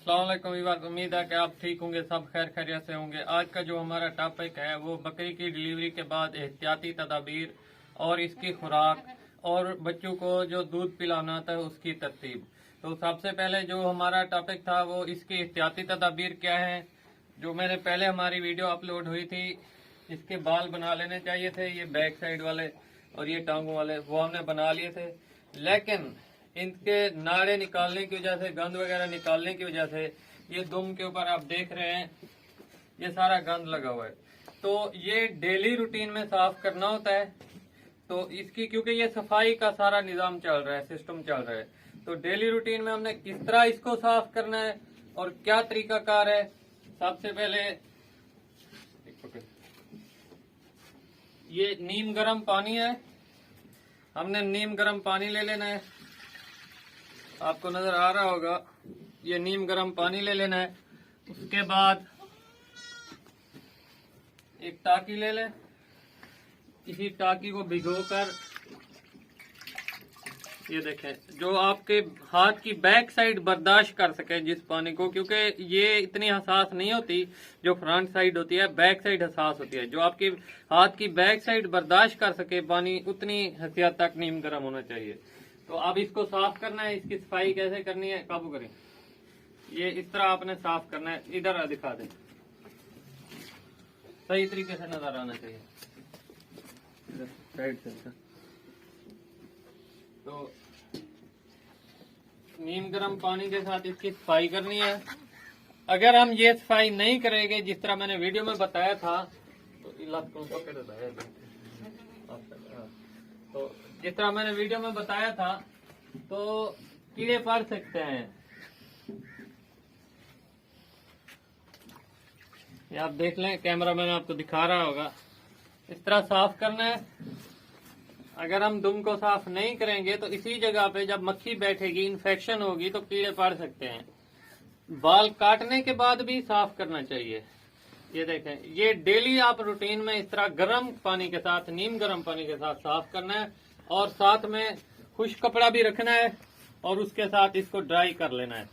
अस्सलाम वालेकुम वीवर, उम्मीद है कि आप ठीक होंगे, सब खैर खैरियत से होंगे। आज का जो हमारा टॉपिक है वो बकरी की डिलीवरी के बाद एहतियाती तदाबीर और इसकी खुराक और बच्चों को जो दूध पिलाना था उसकी तरतीब। तो सबसे पहले जो हमारा टॉपिक था वो इसकी एहतियाती तदाबीर क्या है। जो मैंने पहले हमारी वीडियो अपलोड हुई थी, इसके बाल बना लेने चाहिए थे, ये बैक साइड वाले और ये टांगों वाले, वो हमने बना लिए थे। लेकिन इनके नाड़े निकालने की वजह से, गंद वगैरह निकालने की वजह से, ये दुम के ऊपर आप देख रहे हैं ये सारा गंद लगा हुआ है। तो ये डेली रूटीन में साफ करना होता है। तो इसकी, क्योंकि ये सफाई का सारा निजाम चल रहा है, सिस्टम चल रहा है, तो डेली रूटीन में हमने किस तरह इसको साफ करना है और क्या तरीकाकार है। सबसे पहले ये नीम गर्म पानी है, हमने नीम गर्म पानी ले लेना है। आपको नजर आ रहा होगा, ये नीम गर्म पानी ले लेना है। उसके बाद एक टाकी ले लें, इसी टाकी को भिगोकर, ये देखें, जो आपके हाथ की बैक साइड बर्दाश्त कर सके जिस पानी को, क्योंकि ये इतनी हसास नहीं होती जो फ्रंट साइड होती है, बैक साइड हसास होती है। जो आपकी हाथ की बैक साइड बर्दाश्त कर सके पानी, उतनी हैसियत तक नीम गर्म होना चाहिए। तो अब इसको साफ करना है। इसकी सफाई कैसे करनी है, काबू करें, ये इस तरह आपने साफ करना है। इधर दिखा दें, सही तरीके से नजर आना चाहिए, साइड से। तो नीम गर्म पानी के साथ इसकी सफाई करनी है। अगर हम ये सफाई नहीं करेंगे जिस तरह मैंने वीडियो में बताया था, तो जिस तरह मैंने वीडियो में बताया था, तो कीड़े पड़ सकते हैं। ये आप देख लें, कैमरा मैन आपको दिखा रहा होगा, इस तरह साफ करना है। अगर हम दुम को साफ नहीं करेंगे तो इसी जगह पे जब मक्खी बैठेगी, इन्फेक्शन होगी, तो कीड़े पड़ सकते हैं। बाल काटने के बाद भी साफ करना चाहिए। ये देखें, ये डेली आप रूटीन में इस तरह गर्म पानी के साथ, नीम गर्म पानी के साथ साफ करना है, और साथ में खुश्क कपड़ा भी रखना है और उसके साथ इसको ड्राई कर लेना है।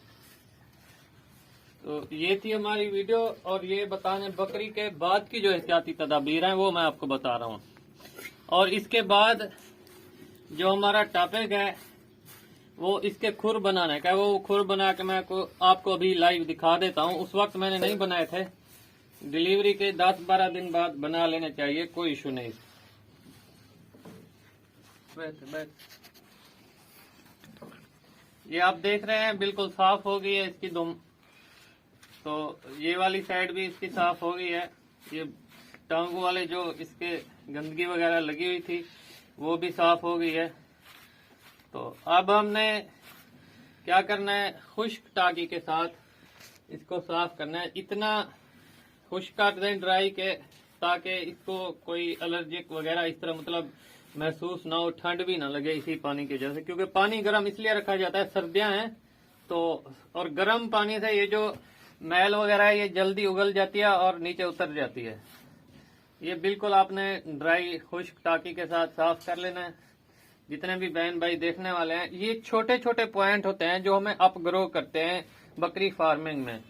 तो ये थी हमारी वीडियो, और ये बताने बकरी के बाद की जो एहतियाती तदाबीर हैं वो मैं आपको बता रहा हूँ। और इसके बाद जो हमारा टॉपिक है वो इसके खुर बनाने का है। वो खुर बना के मैं आपको अभी लाइव दिखा देता हूँ। उस वक्त मैंने नहीं बनाए थे, डिलीवरी के 10-12 दिन बाद बना लेने चाहिए, कोई इशू नहीं। ये आप देख रहे हैं बिल्कुल साफ हो गई है इसकी दुम। तो ये वाली साइड भी इसकी साफ हो गई है। ये टांगों वाले जो इसके गंदगी वगैरह लगी हुई थी वो भी साफ हो गई है। तो अब हमने क्या करना है, खुश्क टाकी के साथ इसको साफ करना है। इतना खुश्क कर दें, ड्राई के, ताकि इसको कोई एलर्जिक वगैरह इस तरह मतलब महसूस ना हो, ठंड भी ना लगे इसी पानी की वजह से। क्योंकि पानी गर्म इसलिए रखा जाता है, सर्दियां हैं तो, और गर्म पानी से ये जो मैल वगैरह है ये जल्दी उगल जाती है और नीचे उतर जाती है। ये बिल्कुल आपने ड्राई खुश्क टाकी के साथ साफ कर लेना है। जितने भी बहन भाई देखने वाले हैं, ये छोटे छोटे पॉइंट होते हैं जो हमें अप ग्रो करते हैं बकरी फार्मिंग में।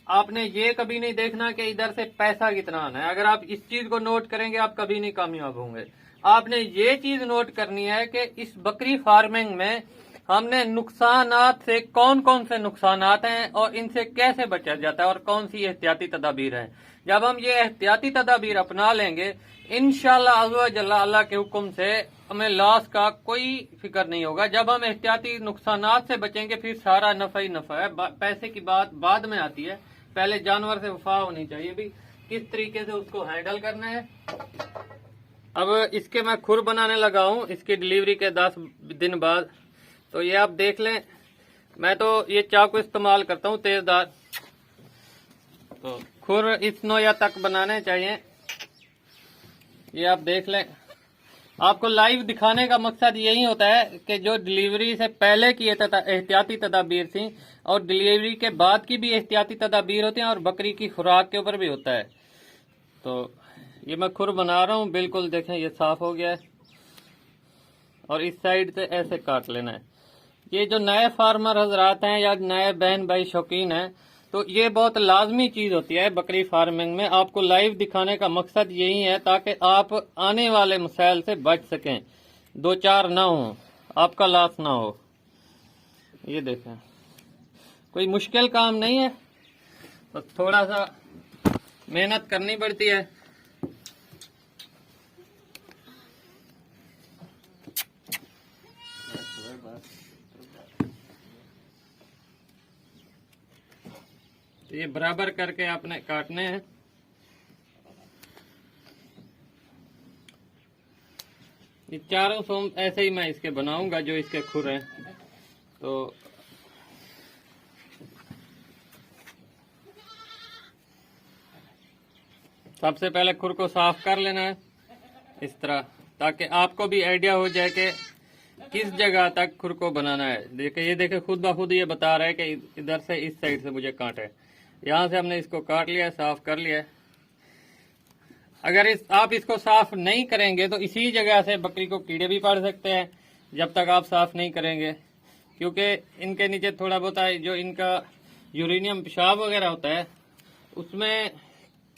आपने ये कभी नहीं देखना कि इधर से पैसा कितना आना है। अगर आप इस चीज को नोट करेंगे आप कभी नहीं कामयाब होंगे। आपने ये चीज नोट करनी है कि इस बकरी फार्मिंग में हमने नुकसानात से, कौन कौन से नुकसानात हैं और इनसे कैसे बचा जाता है और कौन सी एहतियाती तदाबीर है। जब हम ये एहतियाती तदाबीर अपना लेंगे, इंशाल्लाह अज़्ज़ व जल्ला अल्लाह के हुक्म से हमें लॉस का कोई फिक्र नहीं होगा। जब हम एहतियाती नुकसानात से बचेंगे फिर सारा नफा ही नफा है। पैसे की बात बाद में आती है, पहले जानवर से वफा होनी चाहिए भी, किस तरीके से उसको हैंडल करना है। अब इसके मैं खुर बनाने लगा हूँ इसकी डिलीवरी के 10 दिन बाद। तो ये आप देख लें, मैं तो ये चाकू इस्तेमाल करता हूँ तेजदार। तो खुर इस नोया तक बनाने चाहिए। ये आप देख लें, आपको लाइव दिखाने का मकसद यही होता है कि जो डिलीवरी से पहले की एहतियाती तदाबीर थी और डिलीवरी के बाद की भी एहतियाती तदाबीर होती हैं, और बकरी की खुराक के ऊपर भी होता है। तो ये मैं खुर बना रहा हूँ, बिल्कुल देखें ये साफ हो गया है। और इस साइड से ऐसे काट लेना है। ये जो नए फार्मर हजरात हैं या नए बहन भाई शौकीन हैं, तो ये बहुत लाजमी चीज होती है बकरी फार्मिंग में। आपको लाइव दिखाने का मकसद यही है ताकि आप आने वाले मसाइल से बच सकें, दो चार ना हो, आपका लॉस ना हो। ये देखें, कोई मुश्किल काम नहीं है, बस थोड़ा सा मेहनत करनी पड़ती है। ये बराबर करके आपने काटने हैं। ये चारों सोम ऐसे ही मैं इसके बनाऊंगा जो इसके खुर हैं। तो सबसे पहले खुर को साफ कर लेना है इस तरह, ताकि आपको भी आइडिया हो जाए कि किस जगह तक खुर को बनाना है। देखिए, ये देखिए खुद ब खुद ये बता रहा है कि इधर से इस साइड से मुझे काटे। यहाँ से हमने इसको काट लिया, साफ कर लिया। अगर आप इसको साफ नहीं करेंगे तो इसी जगह से बकरी को कीड़े भी पड़ सकते हैं जब तक आप साफ नहीं करेंगे, क्योंकि इनके नीचे थोड़ा बहुत जो इनका यूरेनियम पेशाब वगैरह होता है उसमें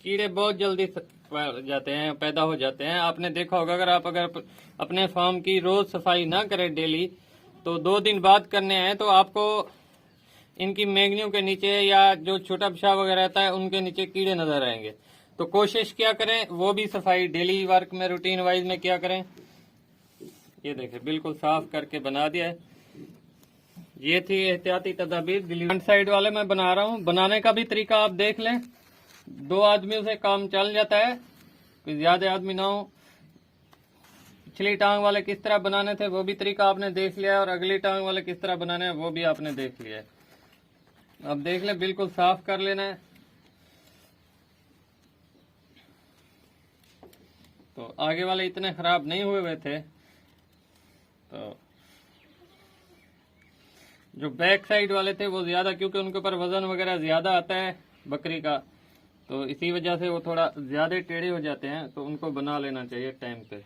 कीड़े बहुत जल्दी जाते हैं, पैदा हो जाते हैं। आपने देखा होगा, अगर अपने फार्म की रोज सफाई ना करें डेली, तो 2 दिन बाद करने हैं तो आपको इनकी मैंगनियों के नीचे या जो छोटा पेशाब वगैरह रहता है उनके नीचे कीड़े नजर आएंगे। तो कोशिश क्या करें, वो भी सफाई डेली वर्क में रूटीन वाइज में क्या करें। ये देखें, बिल्कुल साफ करके बना दिया है। ये थी एहतियाती तदाबीर। फ्रंट साइड वाले मैं बना रहा हूँ। बनाने का भी तरीका आप देख लें, 2 आदमियों से काम चल जाता है, कोई ज्यादा आदमी ना हो। पिछली टांग वाले किस तरह बनाने थे वो भी तरीका आपने देख लिया, और अगली टांग वाले किस तरह बनाने हैं वो भी आपने देख लिया है। अब देख ले, बिल्कुल साफ कर लेना है। तो आगे वाले इतने खराब नहीं हुए थे। तो जो बैक साइड वाले थे वो ज्यादा, क्योंकि उनके ऊपर वजन वगैरह ज्यादा आता है बकरी का, तो इसी वजह से वो थोड़ा ज्यादा टेढ़े हो जाते हैं। तो उनको बना लेना चाहिए टाइम पे।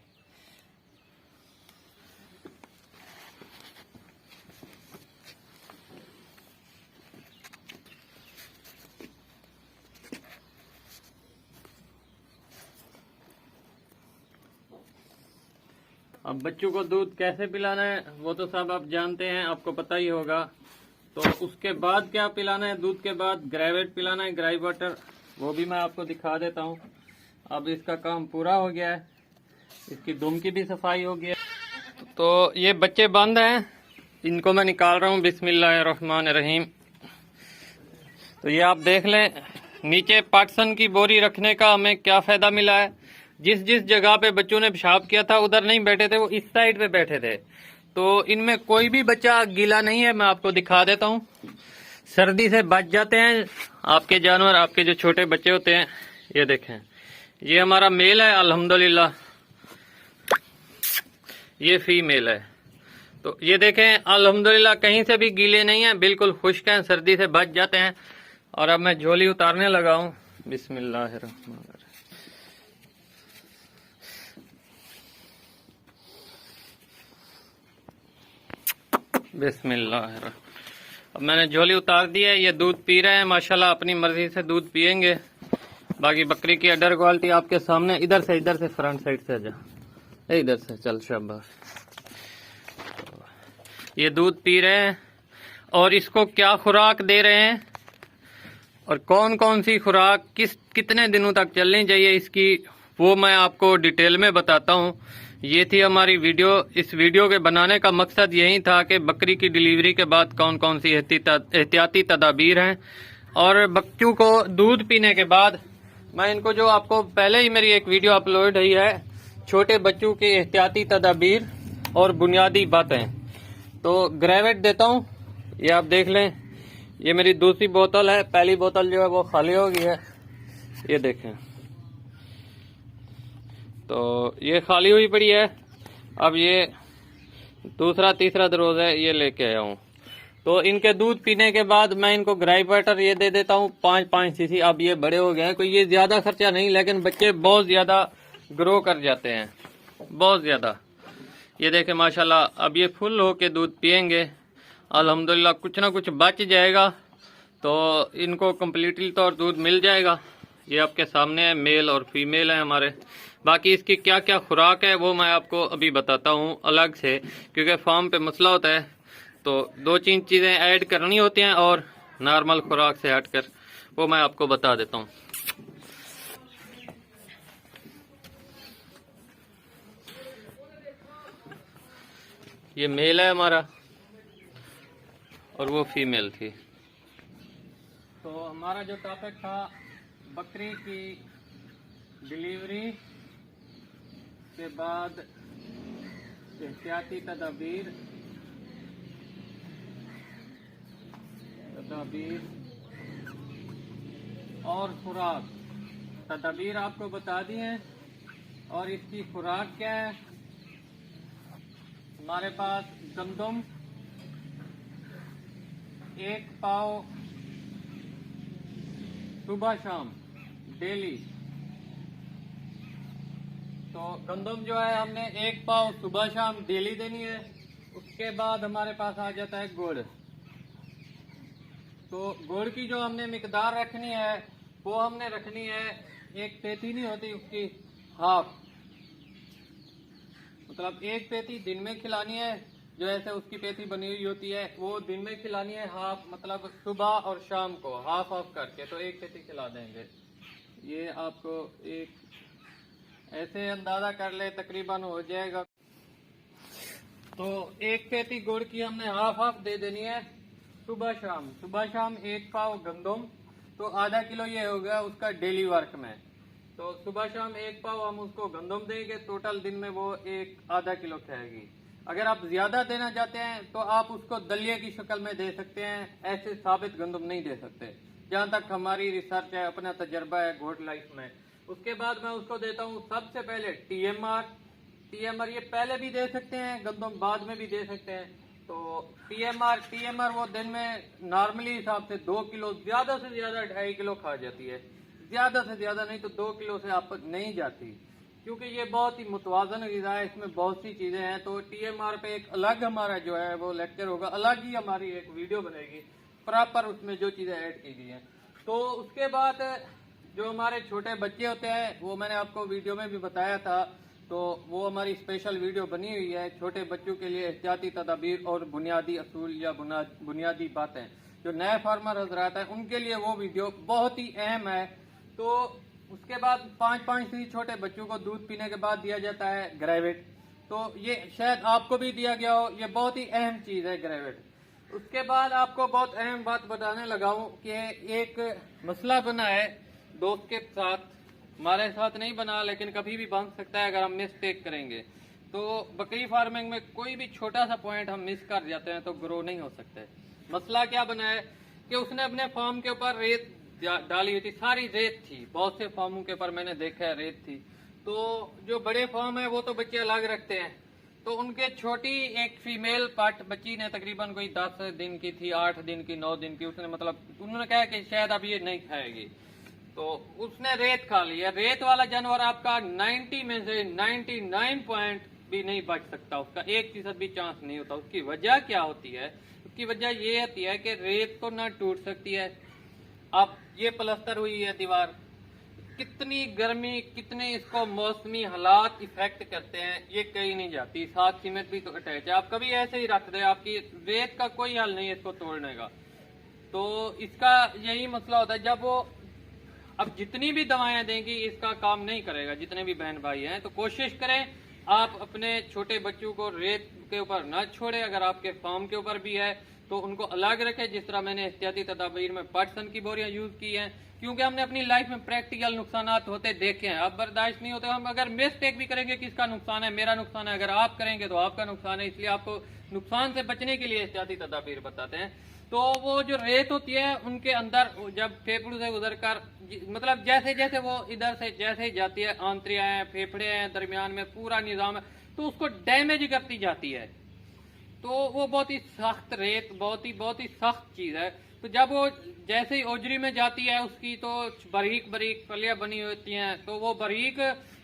अब बच्चों को दूध कैसे पिलाना है वो तो सब आप जानते हैं, आपको पता ही होगा। तो उसके बाद क्या पिलाना है, दूध के बाद ग्रेवेट पिलाना है, ग्राई वाटर, वो भी मैं आपको दिखा देता हूँ। अब इसका काम पूरा हो गया है, इसकी दुम की भी सफाई हो गई है। तो ये बच्चे बंद हैं, इनको मैं निकाल रहा हूँ। बिस्मिल्लाहिर्रहमानिर्रहीम। तो ये आप देख लें, नीचे पाटसन की बोरी रखने का हमें क्या फायदा मिला है। जिस जिस जगह पे बच्चों ने पेशाब किया था उधर नहीं बैठे थे, वो इस साइड पे बैठे थे। तो इनमें कोई भी बच्चा गीला नहीं है। मैं आपको दिखा देता हूँ। सर्दी से बच जाते हैं आपके जानवर, आपके जो छोटे बच्चे होते हैं। ये देखें, ये हमारा मेल है अल्हम्दुलिल्लाह, ये फीमेल है। तो ये देखें अल्हम्दुलिल्लाह कहीं से भी गीले नहीं है, बिल्कुल खुश्क हैं, सर्दी से बच जाते हैं। और अब मैं झोली उतारने लगा हूँ। बिस्मिल्लाहिर्रहमानिर्रहीम। बिस्मिल्लाह। अब मैंने झोली उतार दी है, ये दूध पी रहे हैं माशाल्लाह, अपनी मर्जी से दूध पियेंगे। बाकी बकरी की अडर क्वालिटी आपके सामने। इधर से फ्रंट साइड से जा, इधर से चल, शाबाश। ये दूध पी रहे हैं, और इसको क्या खुराक दे रहे हैं और कौन कौन सी खुराक कितने दिनों तक चलनी चाहिए इसकी, वो मैं आपको डिटेल में बताता हूँ। ये थी हमारी वीडियो। इस वीडियो के बनाने का मकसद यही था कि बकरी की डिलीवरी के बाद कौन कौन सी एहतियाती तदाबीर हैं, और बच्चों को दूध पीने के बाद मैं इनको, जो आपको पहले ही मेरी एक वीडियो अपलोड हुई है, छोटे बच्चों की एहतियाती तदाबीर और बुनियादी बातें, तो ग्रेवेट देता हूँ। ये आप देख लें, ये मेरी दूसरी बोतल है। पहली बोतल जो है वो खाली हो गई है, ये देखें। तो ये खाली हुई पड़ी है। अब ये दूसरा तीसरा रोज है, ये लेके आया हूँ। तो इनके दूध पीने के बाद मैं इनको ग्राई वाटर ये दे देता हूँ 5-5 सीसी। अब ये बड़े हो गए हैं, कोई ये ज्यादा खर्चा नहीं, लेकिन बच्चे बहुत ज्यादा ग्रो कर जाते हैं, बहुत ज्यादा। ये देखें माशाल्लाह, अब ये फुल होके दूध पियेंगे। अल्हम्दुलिल्लाह कुछ ना कुछ बच जाएगा, तो इनको कम्प्लीटली तौर दूध मिल जाएगा। ये आपके सामने है, मेल और फीमेल है हमारे। बाकी इसकी क्या क्या खुराक है वो मैं आपको अभी बताता हूँ अलग से, क्योंकि फार्म पे मसला होता है तो 2-3 चीज़ें ऐड करनी होती हैं और नॉर्मल खुराक से हटकर वो मैं आपको बता देता हूँ। ये मेल है हमारा और वो फीमेल थी। तो हमारा जो टॉपिक था बकरी की डिलीवरी के बाद एहतियाती तदाबीर और खुराक। तदाबीर आपको बता दी है और इसकी खुराक क्या है। हमारे पास गंदम 1 पाव सुबह शाम डेली। तो गंदम जो है हमने 1 पाव सुबह शाम डेली देनी है। उसके बाद हमारे पास आ जाता है गुड़। तो गुड़ की जो हमने मिकदार रखनी है वो हमने रखनी है, 1 पेटी नहीं होती उसकी हाफ, मतलब 1 पेटी दिन में खिलानी है। जो ऐसे उसकी पेटी बनी हुई होती है वो दिन में खिलानी है हाफ, मतलब सुबह और शाम को हाफ हाफ करके, तो 1 पेटी खिला देंगे। ये आपको एक ऐसे अंदाजा कर ले तकरीबन हो जाएगा। तो 1 पेटी गुड़ की हमने हाफ हाफ दे देनी है सुबह शाम 1 पाव गंदम, तो आधा किलो ये हो गया उसका डेली वर्क में। तो सुबह शाम 1 पाव हम उसको गंदम देंगे, टोटल दिन में वो आधा किलो खाएगी। अगर आप ज्यादा देना चाहते हैं तो आप उसको दलिए की शक्ल में दे सकते हैं, ऐसे साबित गंदम नहीं दे सकते, जहाँ तक हमारी रिसर्च है, अपना तजर्बा है गोट लाइफ में। उसके बाद मैं उसको देता हूँ सबसे पहले टीएमआर ये पहले भी दे सकते हैं, गंदम बाद में भी दे सकते हैं। तो टीएमआर वो दिन में नॉर्मली हिसाब से 2 किलो, ज्यादा से ज्यादा 2.5 किलो खा जाती है, ज्यादा से ज्यादा नहीं तो 2 किलो से आप नहीं जाती, क्योंकि ये बहुत ही मुतवाजन ग़िज़ा है, इसमें बहुत सी चीजें हैं। तो टीएमआर पे एक अलग हमारा जो है वो लेक्चर होगा, अलग ही हमारी एक वीडियो बनेगी प्रॉपर, उसमें जो चीजें ऐड की गई हैं। तो उसके बाद जो हमारे छोटे बच्चे होते हैं वो मैंने आपको वीडियो में भी बताया था, तो वो हमारी स्पेशल वीडियो बनी हुई है छोटे बच्चों के लिए एहतियाती तदाबीर और बुनियादी असूल या बुनियादी बातें, जो नए फार्मर हजरात हैं उनके लिए वो वीडियो बहुत ही अहम है। तो उसके बाद 5-5 छोटे बच्चों को दूध पीने के बाद दिया जाता है ग्रेविट, तो ये शायद आपको भी दिया गया हो, ये बहुत ही अहम चीज है ग्रेविट। उसके बाद आपको बहुत अहम बात बताने लगा हूँ कि एक मसला बना है दोस्त के साथ, हमारे साथ नहीं बना लेकिन कभी भी बन सकता है अगर हम मिस्टेक करेंगे। तो बकरी फार्मिंग में कोई भी छोटा सा पॉइंट हम मिस कर जाते हैं तो ग्रो नहीं हो सकते। मसला क्या बना है कि उसने अपने फार्म के ऊपर रेत डाली हुई थी, सारी रेत थी, बहुत से फार्मों के ऊपर मैंने देखा है रेत थी। तो जो बड़े फार्म है वो तो बच्चे अलग रखते हैं, तो उनके छोटी एक फीमेल पाट बच्ची ने तकरीबन कोई 10 दिन की थी, 8 दिन की, 9 दिन की, उसने मतलब उन्होंने कहा कि शायद अब ये नहीं खाएगी, तो उसने रेत खा ली है। रेत वाला जानवर आपका 90 में से 99 पॉइंट भी नहीं बच सकता, उसका 1% भी चांस नहीं होता। उसकी वजह क्या होती है? उसकी वजह ये होती है कि रेत तो ना टूट सकती है। अब ये प्लस्तर हुई है दीवार, कितनी गर्मी, कितने इसको मौसमी हालात इफेक्ट करते हैं ये कहीं नहीं जाती। साथ सीमेंट भी तो अटैच है, आप कभी ऐसे ही रख दे, आपकी रेत का कोई हल नहीं है इसको तोड़ने का। तो इसका यही मसला होता है, जब वो अब जितनी भी दवाएं देंगी इसका काम नहीं करेगा। जितने भी बहन भाई हैं तो कोशिश करें आप अपने छोटे बच्चों को रेत के ऊपर न छोड़े। अगर आपके फार्म के ऊपर भी है तो उनको अलग रखें, जिस तरह मैंने एहतियाती तदाबीर में पटसन की बोरियां यूज की हैं, क्योंकि हमने अपनी लाइफ में प्रैक्टिकल नुकसान होते देखे हैं। अब बर्दाश्त नहीं होते, हम अगर मिस्टेक भी करेंगे किसका नुकसान है? मेरा नुकसान है। अगर आप करेंगे तो आपका नुकसान है, इसलिए आपको नुकसान से बचने के लिए एहतियाती तदाबीर बताते हैं। तो वो जो रेत होती है उनके अंदर जब फेफड़ों से गुजर कर, मतलब जैसे जैसे वो इधर से जैसे ही जाती है, आंतरियां हैं, फेफड़े हैं, दरमियान में पूरा निजाम है, तो उसको डैमेज करती जाती है। तो वो बहुत ही सख्त रेत, बहुत ही सख्त चीज है। तो जब वो जैसे ही ओजरी में जाती है उसकी तो बारीक बारीक फलियां बनी होती हैं, तो वो बारीक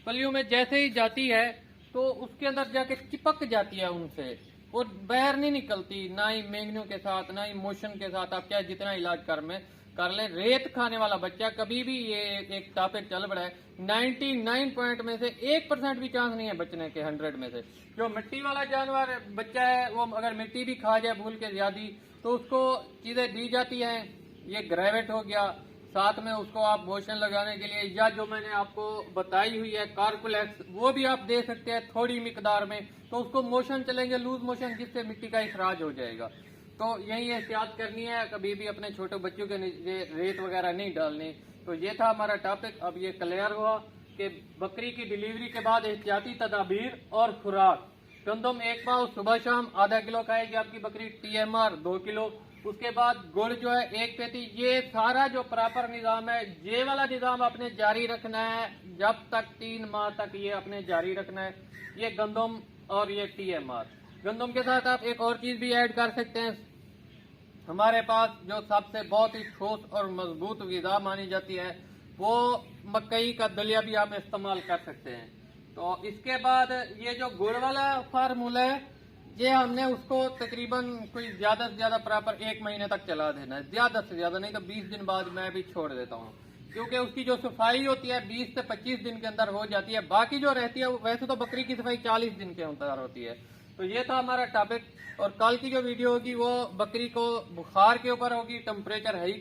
फलियों में जैसे ही जाती है तो उसके अंदर जाके चिपक जाती है उनसे, और बाहर नहीं निकलती, ना ही मेंगनों के साथ ना ही मोशन के साथ। आप चाहे जितना इलाज कर ले, रेत खाने वाला बच्चा कभी भी, ये एक टॉपिक चल पड़ा है, 99 पॉइंट में से 1% भी चांस नहीं है बचने के 100 में से। जो मिट्टी वाला जानवर बच्चा है, वो अगर मिट्टी भी खा जाए भूल के ज्यादा, तो उसको चीजें दी जाती हैं, ये ग्रेवेट हो गया, साथ में उसको आप मोशन लगाने के लिए, या जो मैंने आपको बताई हुई है कार्कुलेक्स, वो भी आप दे सकते हैं थोड़ी मिकदार में, तो उसको मोशन चलेंगे लूज मोशन, जिससे मिट्टी का इखराज हो जाएगा। तो यही एहतियात करनी है, कभी भी अपने छोटे बच्चों के नीचे रेत वगैरह नहीं डालनी। तो ये था हमारा टॉपिक। अब ये क्लियर हुआ कि बकरी की डिलीवरी के बाद एहतियाती तदाबीर और खुराक। गंदम एक पाव सुबह शाम आधा किलो खाएगी आपकी बकरी, TMR 2 किलो, उसके बाद गुड़ जो है 1 पेटी। ये सारा जो प्रॉपर निजाम है, ये वाला निजाम आपने जारी रखना है जब तक 3 माह तक, ये आपने जारी रखना है, ये गंदम और ये TMR। गंदम के साथ आप एक और चीज भी ऐड कर सकते हैं, हमारे पास जो सबसे बहुत ही ठोस और मजबूत ग़िज़ा मानी जाती है, वो मकई का दलिया भी आप इस्तेमाल कर सकते हैं। तो इसके बाद ये जो गुड़ वाला फार्मूला है, ये हमने उसको तकरीबन कोई ज्यादा से ज्यादा प्रॉपर 1 महीने तक चला देना है, ज्यादा से ज्यादा, नहीं तो 20 दिन बाद मैं भी छोड़ देता हूँ, क्योंकि उसकी जो सफाई होती है 20 से 25 दिन के अंदर हो जाती है। बाकी जो रहती है, वैसे तो बकरी की सफाई 40 दिन के अंदर होती है। तो ये था हमारा टॉपिक। और कल की जो वीडियो होगी वो बकरी को बुखार के ऊपर होगी, टेम्परेचर है ही